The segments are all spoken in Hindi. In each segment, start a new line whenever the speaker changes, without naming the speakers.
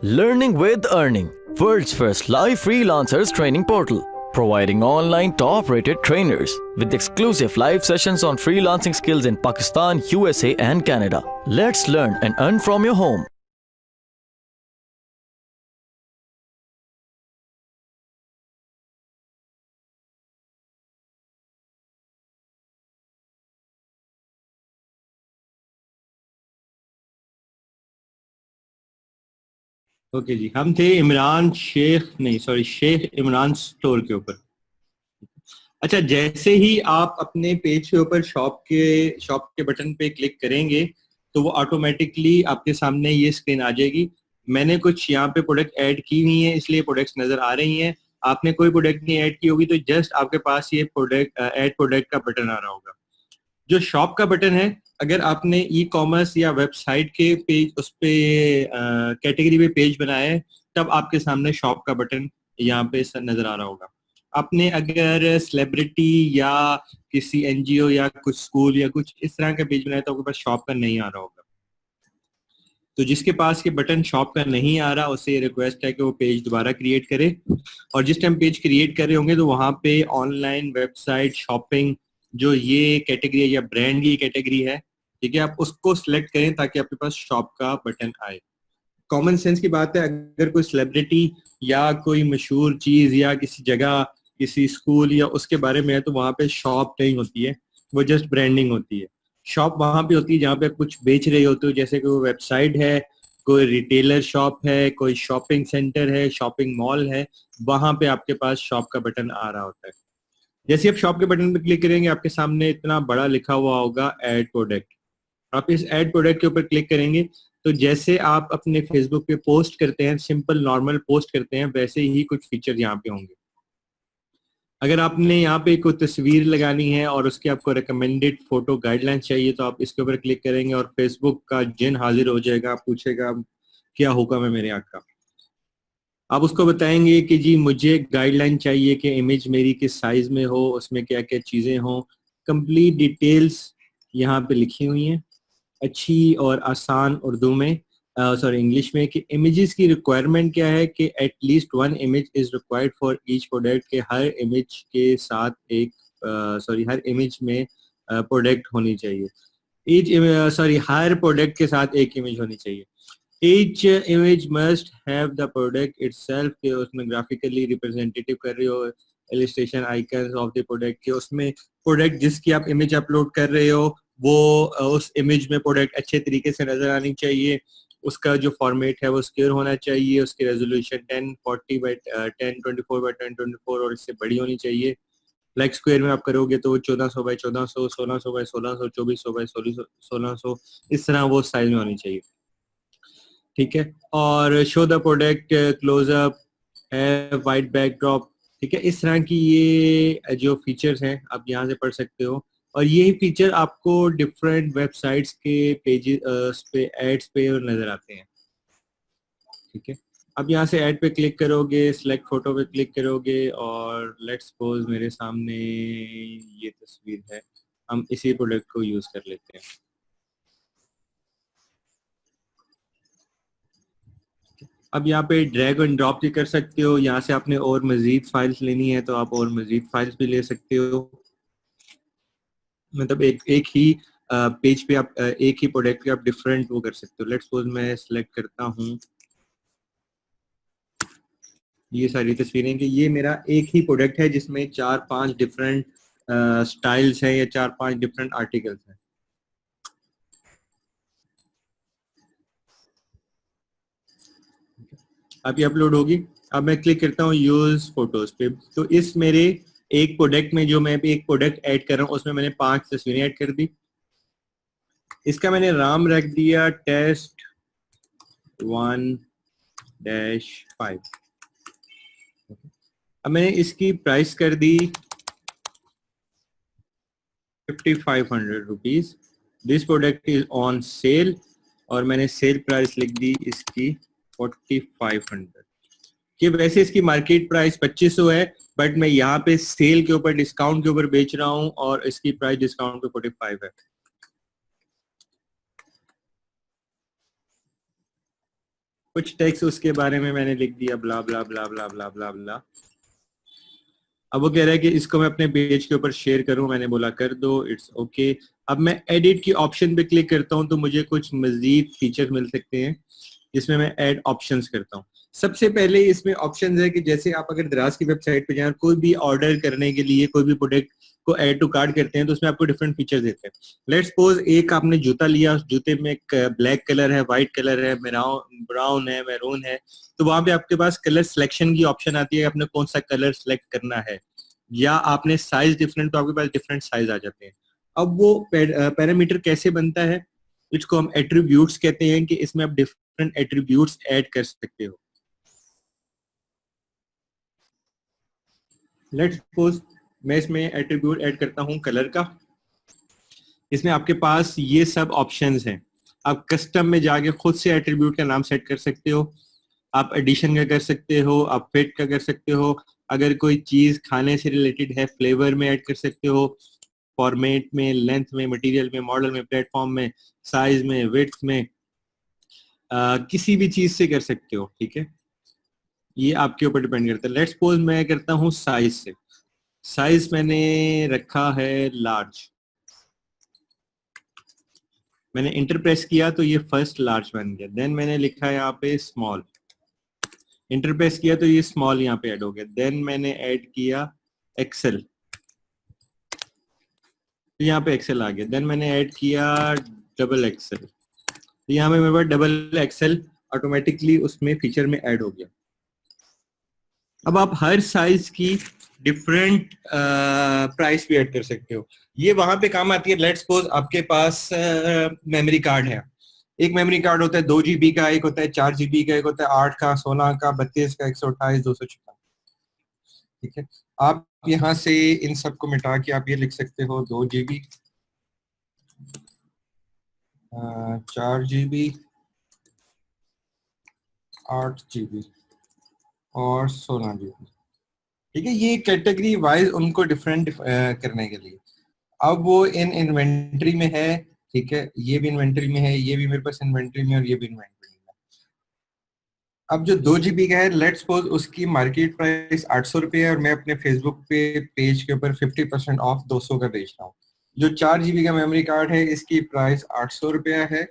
Learning with Earning, world's first live freelancers training portal, providing online top-rated trainers with exclusive live sessions on freelancing skills in Pakistan, USA and Canada. Let's learn and earn from your home.
Okay ji, हम थे इमरान शेख नहीं सॉरी शेख इमरान स्टोर के ऊपर। अच्छा, जैसे ही आप अपने पेज के ऊपर शॉप के बटन पे क्लिक करेंगे तो वो ऑटोमेटिकली आपके सामने ये स्क्रीन आ जाएगी। मैंने कुछ यहाँ पे प्रोडक्ट ऐड की हुई हैं, इसलिए प्रोडक्ट्स नजर आ रही हैं। आपने कोई प्रोडक्ट नहीं ऐड की होगी तो जस्ट आपके पास ये प्रोडक्ट ऐड प्रोडक्ट का बटन आ रहा होगा। जो शॉप का बटन है, अगर आपने ई कॉमर्स या वेबसाइट के पेज उस पे कैटेगरी पे पेज बनाया है तब आपके सामने शॉप का बटन यहाँ पे नजर आ रहा होगा। आपने अगर सेलिब्रिटी या किसी एनजीओ या कुछ स्कूल या कुछ इस तरह का पेज बनाया तो आपके पास शॉप का नहीं आ रहा होगा। तो जिसके पास ये बटन शॉप का नहीं आ रहा उसे रिक्वेस्ट है कि वो पेज दोबारा क्रिएट करे। और जिस टाइम पेज क्रिएट कर रहे होंगे तो वहाँ पे ऑनलाइन वेबसाइट शॉपिंग जो ये कैटेगरी है या ब्रांड की कैटेगरी है, ठीक है, आप उसको सिलेक्ट करें ताकि आपके पास शॉप का बटन आए। कॉमन सेंस की बात है, अगर कोई सेलिब्रिटी या कोई मशहूर चीज या किसी जगह किसी स्कूल या उसके बारे में है तो वहाँ पे शॉप नहीं होती है, वो जस्ट ब्रांडिंग होती है। शॉप वहाँ पे होती है जहाँ पे आप कुछ बेच रहे होते हो, जैसे कोई वेबसाइट है, कोई रिटेलर शॉप है, कोई शॉपिंग सेंटर है, शॉपिंग मॉल है, वहां पे आपके पास शॉप का बटन आ रहा होता है। जैसे आप शॉप के बटन पे क्लिक करेंगे आपके सामने इतना बड़ा लिखा हुआ होगा ऐड प्रोडक्ट। आप इस ऐड प्रोडक्ट के ऊपर क्लिक करेंगे तो जैसे आप अपने फेसबुक पे पोस्ट करते हैं, सिंपल नॉर्मल पोस्ट करते हैं, वैसे ही कुछ फीचर यहाँ पे होंगे। अगर आपने यहाँ पे कोई तस्वीर लगानी है और उसकी आपको रिकमेंडेड फोटो गाइडलाइन चाहिए तो आप इसके ऊपर क्लिक करेंगे और फेसबुक का जिन हाजिर हो जाएगा, पूछेगा क्या हुक्म है मेरे आका। आप उसको बताएंगे कि जी मुझे गाइडलाइन चाहिए कि इमेज मेरी किस साइज में हो, उसमें क्या क्या चीजें हो, कंप्लीट डिटेल्स यहाँ पे लिखी हुई हैं अच्छी और आसान उर्दू में, सॉरी इंग्लिश में, कि इमेजेस की रिक्वायरमेंट क्या है कि at least one image is required for each product, के हर इमेज के साथ एक हर इमेज में प्रोडक्ट होनी चाहिए। हर प्रोडक्ट के साथ एक इमेज होनी चाहिए। Each image must have the product itself, के उसमें ग्राफिकली रिप्रेजेंटेटिव कर रहे हो illustration icons of the product के, उसमें प्रोडक्ट जिसकी आप इमेज अपलोड कर रहे हो वो उस इमेज में प्रोडक्ट अच्छे तरीके से नजर आनी चाहिए। उसका जो फॉर्मेट है वो स्क्वायर होना चाहिए, उसकी रेजोल्यूशन 1040 बाई 1024 बाई 1024 और इससे बड़ी होनी चाहिए। लाइक स्क्वायर में आप करोगे तो 1400 बाई 1400, 1600 बाई 1600, 2400 बाई 1600, इस तरह वो साइज में होनी चाहिए, ठीक है। और शो द प्रोडक्ट क्लोजअप है, वाइट बैकड्रॉप, ठीक है। इस तरह की ये जो फीचर्स हैं आप यहाँ से पढ़ सकते हो और यही फीचर आपको डिफरेंट वेबसाइट्स के पेजेस पे एड्स पे नजर आते हैं, ठीक है। अब यहाँ से ऐड पे क्लिक करोगे, सिलेक्ट फोटो पे क्लिक करोगे और लेट्स सपोज मेरे सामने ये तस्वीर है, हम इसी प्रोडक्ट को यूज कर लेते हैं। अब यहाँ पे ड्रैग एंड ड्रॉप भी कर सकते हो, यहाँ से आपने और मजीद फाइल्स लेनी है तो आप और मजीद फाइल्स भी ले सकते हो। मतलब एक एक ही पेज पे आप एक ही प्रोडक्ट के आप डिफरेंट वो कर सकते हो। लेट्स सपोज मैं सिलेक्ट करता हूँ ये सारी तस्वीरें कि ये मेरा एक ही प्रोडक्ट है जिसमें 4-5 डिफरेंट स्टाइल्स हैं या 4-5 डिफरेंट आर्टिकल्स हैं। अब ये अपलोड होगी। अब मैं क्लिक करता हूँ यूज फोटोज पे, तो इस मेरे एक प्रोडक्ट में जो मैं भी एक प्रोडक्ट ऐड कर रहा हूँ उसमें मैंने 5 तस्वीरें ऐड कर दी। इसका मैंने नाम रख दिया टेस्ट 1-5। अब मैंने इसकी प्राइस कर दी 5500 rupees. This product is on sale और मैंने सेल प्राइस लिख दी इसकी 4500। कि वैसे इसकी मार्केट प्राइस 2500 है बट मैं यहाँ पे सेल के ऊपर डिस्काउंट के ऊपर बेच रहा हूँ और इसकी प्राइस डिस्काउंट पे 45 है। कुछ टेक्स्ट उसके बारे में मैंने लिख दिया, ब्ला ब्ला ब्ला ब्ला ब्ला ब्ला ब्ला। अब वो कह रहा है कि इसको मैं अपने पेज के ऊपर शेयर करूं, मैंने बोला कर दो, इट्स ओके। अब मैं एडिट की ऑप्शन पे क्लिक करता हूं तो मुझे कुछ मजीद फीचर मिल सकते हैं, जिसमें मैं ऐड ऑप्शंस करता हूं। सबसे पहले इसमें ऑप्शंस है कि जैसे आप अगर दराज की वेबसाइट पे जाएं, कोई भी ऑर्डर करने के लिए कोई भी प्रोडक्ट को ऐड टू कार्ट करते हैं तो उसमें आपको डिफरेंट फीचर देते हैं। लेट्स सपोज एक आपने जूता लिया, उस जूते में एक ब्लैक कलर है, व्हाइट कलर है, ब्राउन है, मैरून है, तो वहां पे आपके पास कलर सिलेक्शन की ऑप्शन आती है, आपने कौन सा कलर सिलेक्ट करना है, या आपने साइज डिफरेंट, तो आपके पास डिफरेंट साइज आ जाते हैं। अब वो पैरामीटर कैसे बनता है, इसको हम एट्रीब्यूट्स कहते हैं, कि इसमें आप डिफरेंट एट्रीब्यूट्स ऐड कर सकते हो। लेट्स सपोज मैं इसमें एट्रीब्यूट ऐड करता हूं कलर का। इसमें आपके पास ये सब ऑप्शंस हैं। आप कस्टम में जाके खुद से एट्रीब्यूट का नाम सेट कर सकते हो, आप एडिशन का कर सकते हो, आप फिट का कर सकते हो, अगर कोई चीज खाने से रिलेटेड है फ्लेवर में ऐड कर सकते हो, फॉर्मेट में, लेंथ में, मटेरियल में, मॉडल में, प्लेटफॉर्म में, साइज में, विड्थ में, किसी भी चीज से कर सकते हो। ठीक है, ये आपके ऊपर डिपेंड करता है। लेट्स सपोज मैं करता हूँ साइज से। साइज मैंने रखा है लार्ज, मैंने इंटर प्रेस किया तो ये फर्स्ट लार्ज बन गया। देन मैंने लिखा है यहाँ पे स्मॉल, इंटर प्रेस किया तो ये स्मॉल यहाँ पे ऐड हो गया। देन मैंने ऐड किया एक्सेल, तो यहाँ पे एक्सेल आ गया। देन मैंने ऐड किया डबल एक्सेल, तो यहाँ पे मेरे पास डबल एक्सेल ऑटोमेटिकली उसमें फीचर में ऐड हो गया। अब आप हर साइज की डिफरेंट प्राइस भी ऐड कर सकते हो, ये वहां पे काम आती है। लेट्स सपोज आपके पास मेमोरी कार्ड है, एक मेमोरी कार्ड होता है 2 GB का, एक होता है 4 GB का, एक होता है 8 का, 16 का, 32 का, 128, 256। ठीक है, आप यहाँ से इन सब को मिटा के आप ये लिख सकते हो 2 GB, 4 GB, 8 GB और 16 GB। ठीक है, ये कैटेगरी वाइज उनको डिफरेंट करने के लिए। अब वो इन इन्वेंट्री में है, ठीक है, ये भी इन्वेंट्री में है, ये भी मेरे पास इन्वेंट्री में, और ये भी इन्वेंट्री में। अब जो 2 GB का है, लेट्स सपोज उसकी मार्केट प्राइस 800 रुपये है और मैं अपने फेसबुक पे पेज के ऊपर 50% ऑफ 200 का बेच रहा हूँ। जो 4 GB का मेमोरी कार्ड है इसकी प्राइस 800 रुपया है,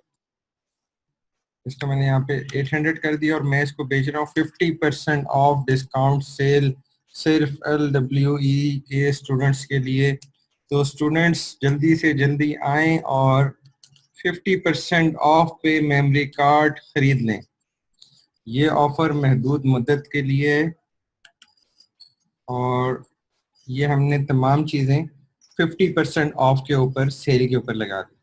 इसका मैंने यहाँ पे 800 कर दिया और मैं इसको बेच रहा हूँ 50% ऑफ डिस्काउंट सेल, सिर्फ LWE के स्टूडेंट्स के लिए। तो स्टूडेंट्स जल्दी से जल्दी आएं और 50% ऑफ पे मेमोरी कार्ड खरीद लें। ये ऑफर महदूद मुद्दत के लिए है और ये हमने तमाम चीजें 50% ऑफ के ऊपर सेल के ऊपर लगा दी।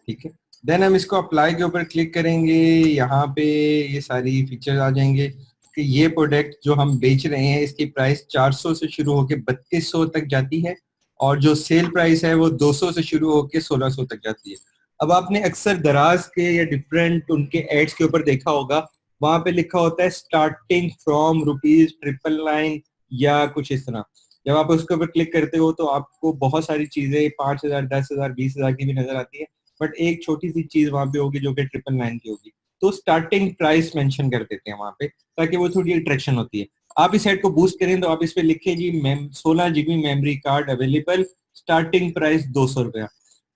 ठीक है, देन हम इसको अप्लाई के ऊपर क्लिक करेंगे, यहाँ पे ये सारी फीचर्स आ जाएंगे कि ये प्रोडक्ट जो हम बेच रहे हैं इसकी प्राइस 400 से शुरू होकर 3200 तक जाती है और जो सेल प्राइस है वो 200 से शुरू होकर 1600 तक जाती है। अब आपने अक्सर दराज के या डिफरेंट उनके एड्स के ऊपर देखा होगा, वहां पे लिखा होता है स्टार्टिंग फ्रॉम ₹999 या कुछ इस तरह। जब आप उसके ऊपर क्लिक करते हो तो आपको बहुत सारी चीजें 5000, 10,000, 20,000 की भी नजर आती है, बट एक छोटी सी चीज वहां पे होगी जो कि 999 की होगी। तो स्टार्टिंग प्राइस मेंशन कर देते हैं वहां पे ताकि वो थोड़ी अट्रैक्शन होती है। आप इस साइड को बूस्ट करें तो आप इस पे लिखें जी 16 GB memory card available, starting price 200 रुपया।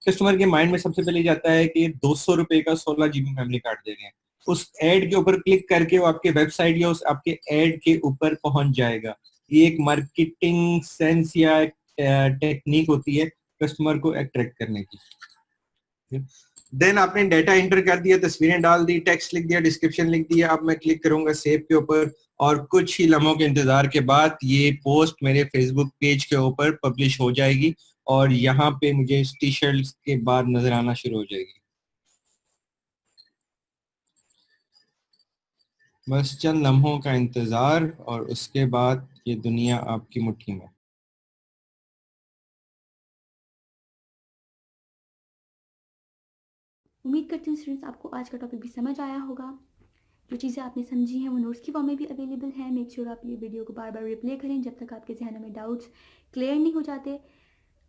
कस्टमर के माइंड में सबसे पहले जाता है कि 200 रुपए का 16 GB मेमोरी कार्ड दे रहे हैं। उस एड के ऊपर क्लिक करके वो आपके वेबसाइट या उस आपके एड के ऊपर पहुंच जाएगा। ये एक मार्केटिंग सेंस या टेक्निक होती है कस्टमर को अट्रैक्ट करने की। देन आपने डाटा एंटर कर दिया, तस्वीरें डाल दी, टेक्स्ट लिख दिया, डिस्क्रिप्शन लिख दिया। अब मैं क्लिक करूंगा सेव के ऊपर और कुछ ही लम्हों के इंतजार के बाद ये पोस्ट मेरे फेसबुक पेज के ऊपर पब्लिश हो जाएगी और यहाँ पे मुझे टी शर्ट के बाद नजर आना शुरू हो जाएगी। बस चंद लम्हों का इंतजार और उसके बाद ये दुनिया आपकी मुट्ठी में।
उम्मीद करती हूँ स्टूडेंट्स आपको आज का टॉपिक भी समझ आया होगा। जो चीज़ें आपने समझी हैं वो नोट्स की फॉर्म में भी अवेलेबल हैं। मेक श्योर आप ये वीडियो को बार बार रिप्ले करें जब तक आपके जहनों में डाउट्स क्लियर नहीं हो जाते।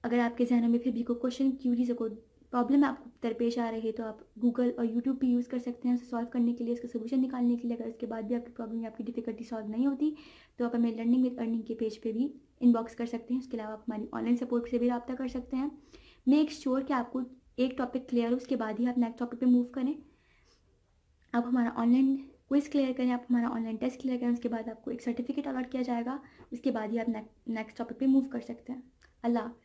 अगर आपके जहनों में फिर भी कोई क्वेश्चन क्यूरीज को प्रॉब्लम आपको दरपेश आ रही है तो आप गूगल और यूट्यूब भी यूज़ कर सकते हैं उसे सॉल्व करने के लिए, इसका सोल्यूशन निकालने के लिए। अगर उसके बाद भी आपकी प्रॉब्लम या आपकी डिफिकल्टी सॉल्व नहीं होती तो आप हमें लर्निंग विद अर्निंग के पेज पे भी इनबॉक्स कर सकते हैं। उसके अलावा आप हमारी ऑनलाइन सपोर्ट से भी रब्ता कर सकते हैं। मेक श्योर कि आपको एक टॉपिक क्लियर हो, उसके बाद ही आप नेक्स्ट टॉपिक पे मूव करें। आप हमारा ऑनलाइन क्विज क्लियर करें, आप हमारा ऑनलाइन टेस्ट क्लियर करें, उसके बाद आपको एक सर्टिफिकेट अलॉट किया जाएगा, उसके बाद ही आप नेक्स्ट टॉपिक पे मूव कर सकते हैं। अल्लाह हाफ़िज़।